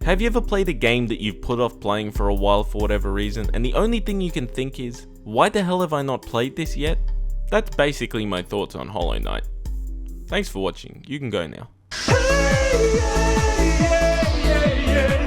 Have you ever played a game that you've put off playing for a while for whatever reason, and the only thing you can think is, why the hell have I not played this yet? That's basically my thoughts on Hollow Knight. Thanks for watching, you can go now.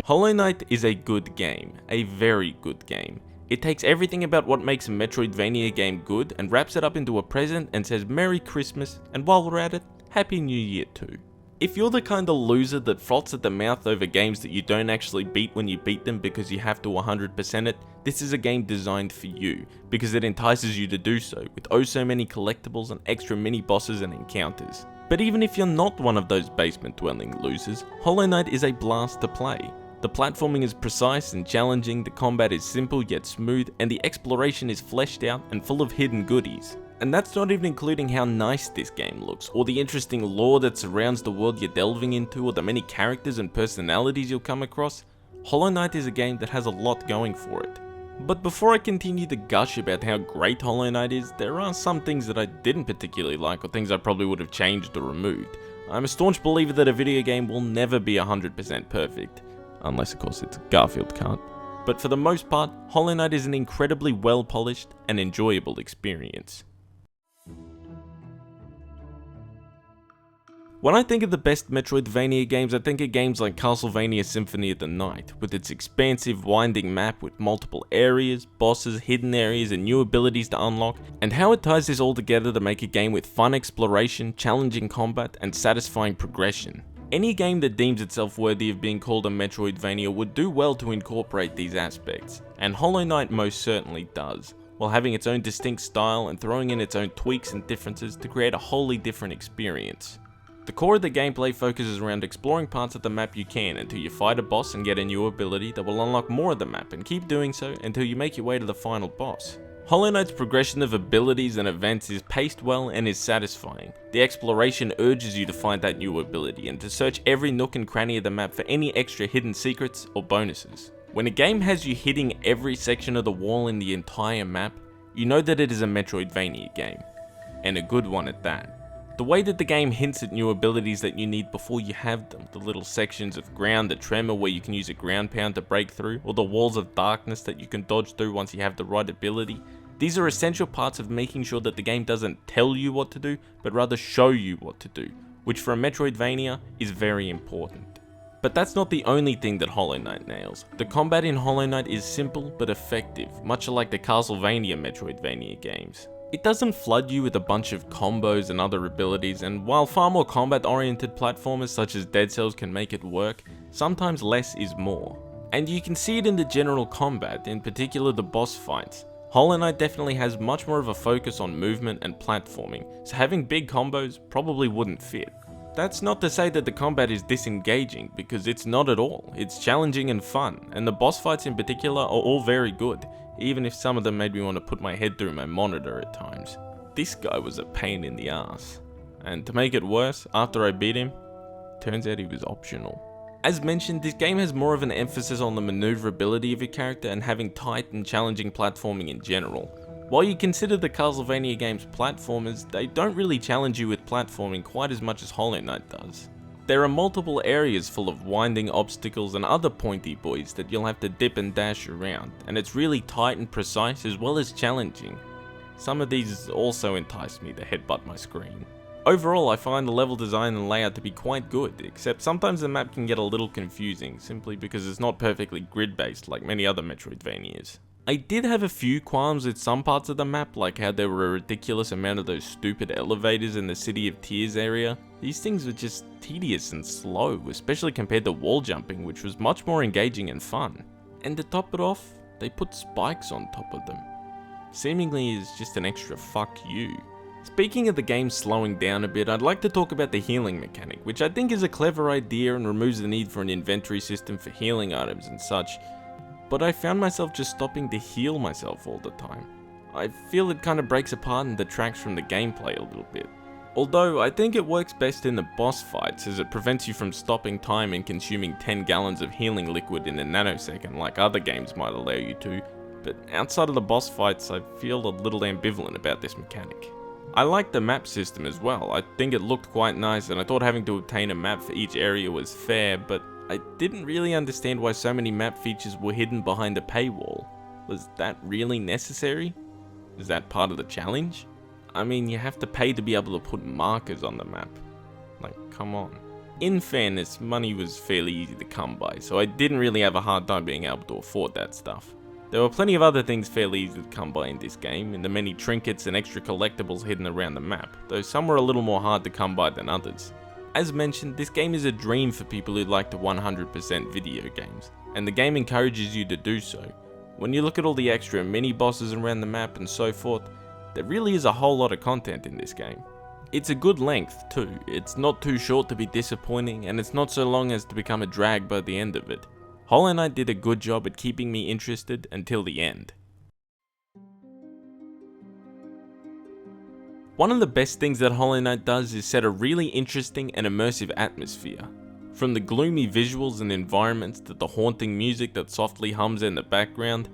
Hollow Knight is a good game, a very good game. It takes everything about what makes a Metroidvania game good and wraps it up into a present and says Merry Christmas, and while we're at it, Happy New Year too. If you're the kind of loser that froths at the mouth over games that you don't actually beat when you beat them because you have to 100% it, this is a game designed for you, because it entices you to do so, with oh so many collectibles and extra mini bosses and encounters. But even if you're not one of those basement dwelling losers, Hollow Knight is a blast to play. The platforming is precise and challenging, the combat is simple yet smooth, and the exploration is fleshed out and full of hidden goodies. And that's not even including how nice this game looks, or the interesting lore that surrounds the world you're delving into, or the many characters and personalities you'll come across. Hollow Knight is a game that has a lot going for it. But before I continue to gush about how great Hollow Knight is, there are some things that I didn't particularly like, or things I probably would have changed or removed. I'm a staunch believer that a video game will never be 100% perfect. Unless of course it's Garfield can't. But for the most part, Hollow Knight is an incredibly well polished and enjoyable experience. When I think of the best Metroidvania games, I think of games like Castlevania Symphony of the Night, with its expansive, winding map with multiple areas, bosses, hidden areas, and new abilities to unlock, and how it ties this all together to make a game with fun exploration, challenging combat, and satisfying progression. Any game that deems itself worthy of being called a Metroidvania would do well to incorporate these aspects, and Hollow Knight most certainly does, while having its own distinct style and throwing in its own tweaks and differences to create a wholly different experience. The core of the gameplay focuses around exploring parts of the map you can until you fight a boss and get a new ability that will unlock more of the map, and keep doing so until you make your way to the final boss. Hollow Knight's progression of abilities and events is paced well and is satisfying. The exploration urges you to find that new ability and to search every nook and cranny of the map for any extra hidden secrets or bonuses. When a game has you hitting every section of the wall in the entire map, you know that it is a Metroidvania game, and a good one at that. The way that the game hints at new abilities that you need before you have them, the little sections of ground that tremor where you can use a ground pound to break through, or the walls of darkness that you can dodge through once you have the right ability, these are essential parts of making sure that the game doesn't tell you what to do, but rather show you what to do, which for a Metroidvania is very important. But that's not the only thing that Hollow Knight nails. The combat in Hollow Knight is simple but effective, much like the Castlevania Metroidvania games. It doesn't flood you with a bunch of combos and other abilities, and while far more combat-oriented platformers such as Dead Cells can make it work, sometimes less is more. And you can see it in the general combat, in particular the boss fights. Hollow Knight definitely has much more of a focus on movement and platforming, so having big combos probably wouldn't fit. That's not to say that the combat is disengaging, because it's not at all. It's challenging and fun, and the boss fights in particular are all very good, even if some of them made me want to put my head through my monitor at times. This guy was a pain in the ass. And to make it worse, after I beat him, turns out he was optional. As mentioned, this game has more of an emphasis on the maneuverability of your character and having tight and challenging platforming in general. While you consider the Castlevania games platformers, they don't really challenge you with platforming quite as much as Hollow Knight does. There are multiple areas full of winding obstacles and other pointy boys that you'll have to dip and dash around, and it's really tight and precise as well as challenging. Some of these also entice me to headbutt my screen. Overall, I find the level design and layout to be quite good, except sometimes the map can get a little confusing, simply because it's not perfectly grid-based like many other Metroidvanias. I did have a few qualms with some parts of the map, like how there were a ridiculous amount of those stupid elevators in the City of Tears area. These things were just tedious and slow, especially compared to wall jumping, which was much more engaging and fun. And to top it off, they put spikes on top of them. Seemingly is just an extra fuck you. Speaking of the game slowing down a bit, I'd like to talk about the healing mechanic, which I think is a clever idea and removes the need for an inventory system for healing items and such. But I found myself just stopping to heal myself all the time. I feel it kind of breaks apart and detracts from the gameplay a little bit. Although I think it works best in the boss fights, as it prevents you from stopping time and consuming 10 gallons of healing liquid in a nanosecond like other games might allow you to, but outside of the boss fights I feel a little ambivalent about this mechanic. I like the map system as well. I think it looked quite nice and I thought having to obtain a map for each area was fair, but I didn't really understand why so many map features were hidden behind a paywall. Was that really necessary? Is that part of the challenge? I mean, you have to pay to be able to put markers on the map. Like, come on. In fairness, money was fairly easy to come by, so I didn't really have a hard time being able to afford that stuff. There were plenty of other things fairly easy to come by in this game, in the many trinkets and extra collectibles hidden around the map, though some were a little more hard to come by than others. As mentioned, this game is a dream for people who like to 100% video games, and the game encourages you to do so. When you look at all the extra mini bosses around the map and so forth, there really is a whole lot of content in this game. It's a good length too, it's not too short to be disappointing, and it's not so long as to become a drag by the end of it. Hollow Knight did a good job at keeping me interested until the end. One of the best things that Hollow Knight does is set a really interesting and immersive atmosphere. From the gloomy visuals and environments to the haunting music that softly hums in the background,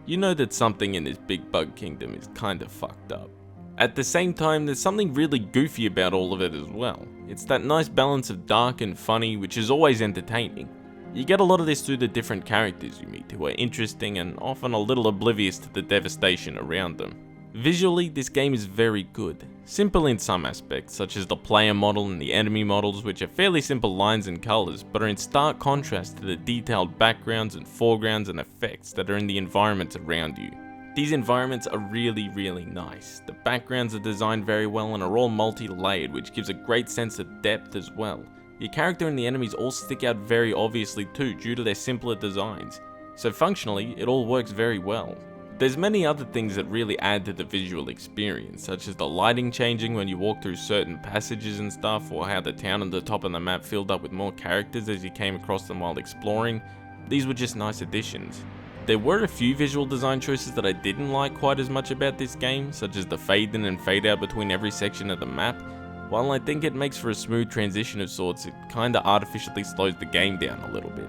you know that something in this big bug kingdom is kinda fucked up. At the same time, there's something really goofy about all of it as well. It's that nice balance of dark and funny, which is always entertaining. You get a lot of this through the different characters you meet, who are interesting and often a little oblivious to the devastation around them. Visually, this game is very good. Simple in some aspects, such as the player model and the enemy models, which are fairly simple lines and colours, but are in stark contrast to the detailed backgrounds and foregrounds and effects that are in the environments around you. These environments are really nice. The backgrounds are designed very well and are all multi-layered, which gives a great sense of depth as well. Your character and the enemies all stick out very obviously too, due to their simpler designs. So functionally, it all works very well. There's many other things that really add to the visual experience, such as the lighting changing when you walk through certain passages and stuff, or how the town at the top of the map filled up with more characters as you came across them while exploring. These were just nice additions. There were a few visual design choices that I didn't like quite as much about this game, such as the fade in and fade out between every section of the map. While I think it makes for a smooth transition of sorts, it kinda artificially slows the game down a little bit.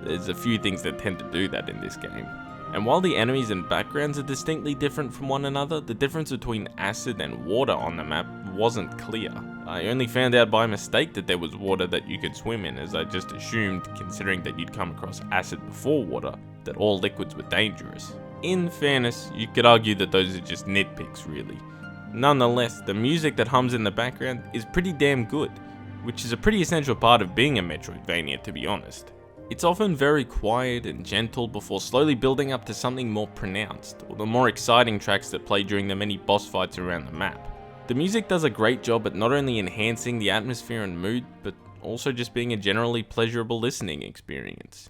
There's a few things that tend to do that in this game. And while the enemies and backgrounds are distinctly different from one another, the difference between acid and water on the map wasn't clear. I only found out by mistake that there was water that you could swim in, as I just assumed, considering that you'd come across acid before water, that all liquids were dangerous. In fairness, you could argue that those are just nitpicks really. Nonetheless, the music that hums in the background is pretty damn good, which is a pretty essential part of being a Metroidvania, to be honest. It's often very quiet and gentle before slowly building up to something more pronounced, or the more exciting tracks that play during the many boss fights around the map. The music does a great job at not only enhancing the atmosphere and mood, but also just being a generally pleasurable listening experience.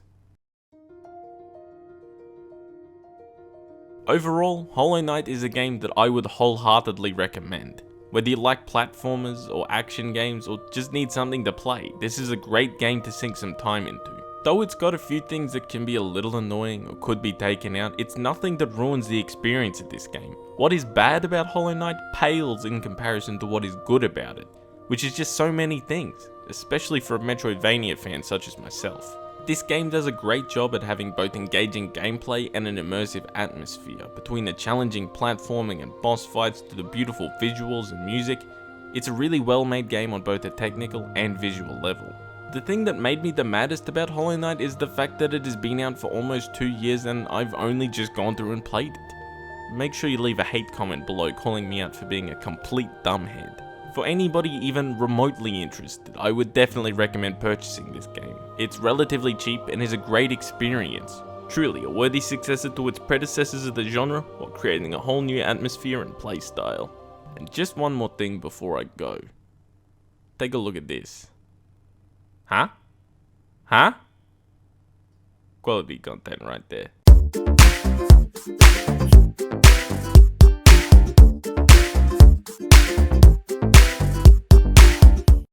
Overall, Hollow Knight is a game that I would wholeheartedly recommend. Whether you like platformers or action games or just need something to play, this is a great game to sink some time into. Though it's got a few things that can be a little annoying or could be taken out, it's nothing that ruins the experience of this game. What is bad about Hollow Knight pales in comparison to what is good about it, which is just so many things, especially for a Metroidvania fan such as myself. This game does a great job at having both engaging gameplay and an immersive atmosphere. Between the challenging platforming and boss fights to the beautiful visuals and music, it's a really well made game on both a technical and visual level. The thing that made me the maddest about Hollow Knight is the fact that it has been out for almost 2 years and I've only just gone through and played it. Make sure you leave a hate comment below calling me out for being a complete dumbhead. For anybody even remotely interested, I would definitely recommend purchasing this game. It's relatively cheap and is a great experience. Truly a worthy successor to its predecessors of the genre, while creating a whole new atmosphere and playstyle. And just one more thing before I go. Take a look at this. Huh? Quality content right there.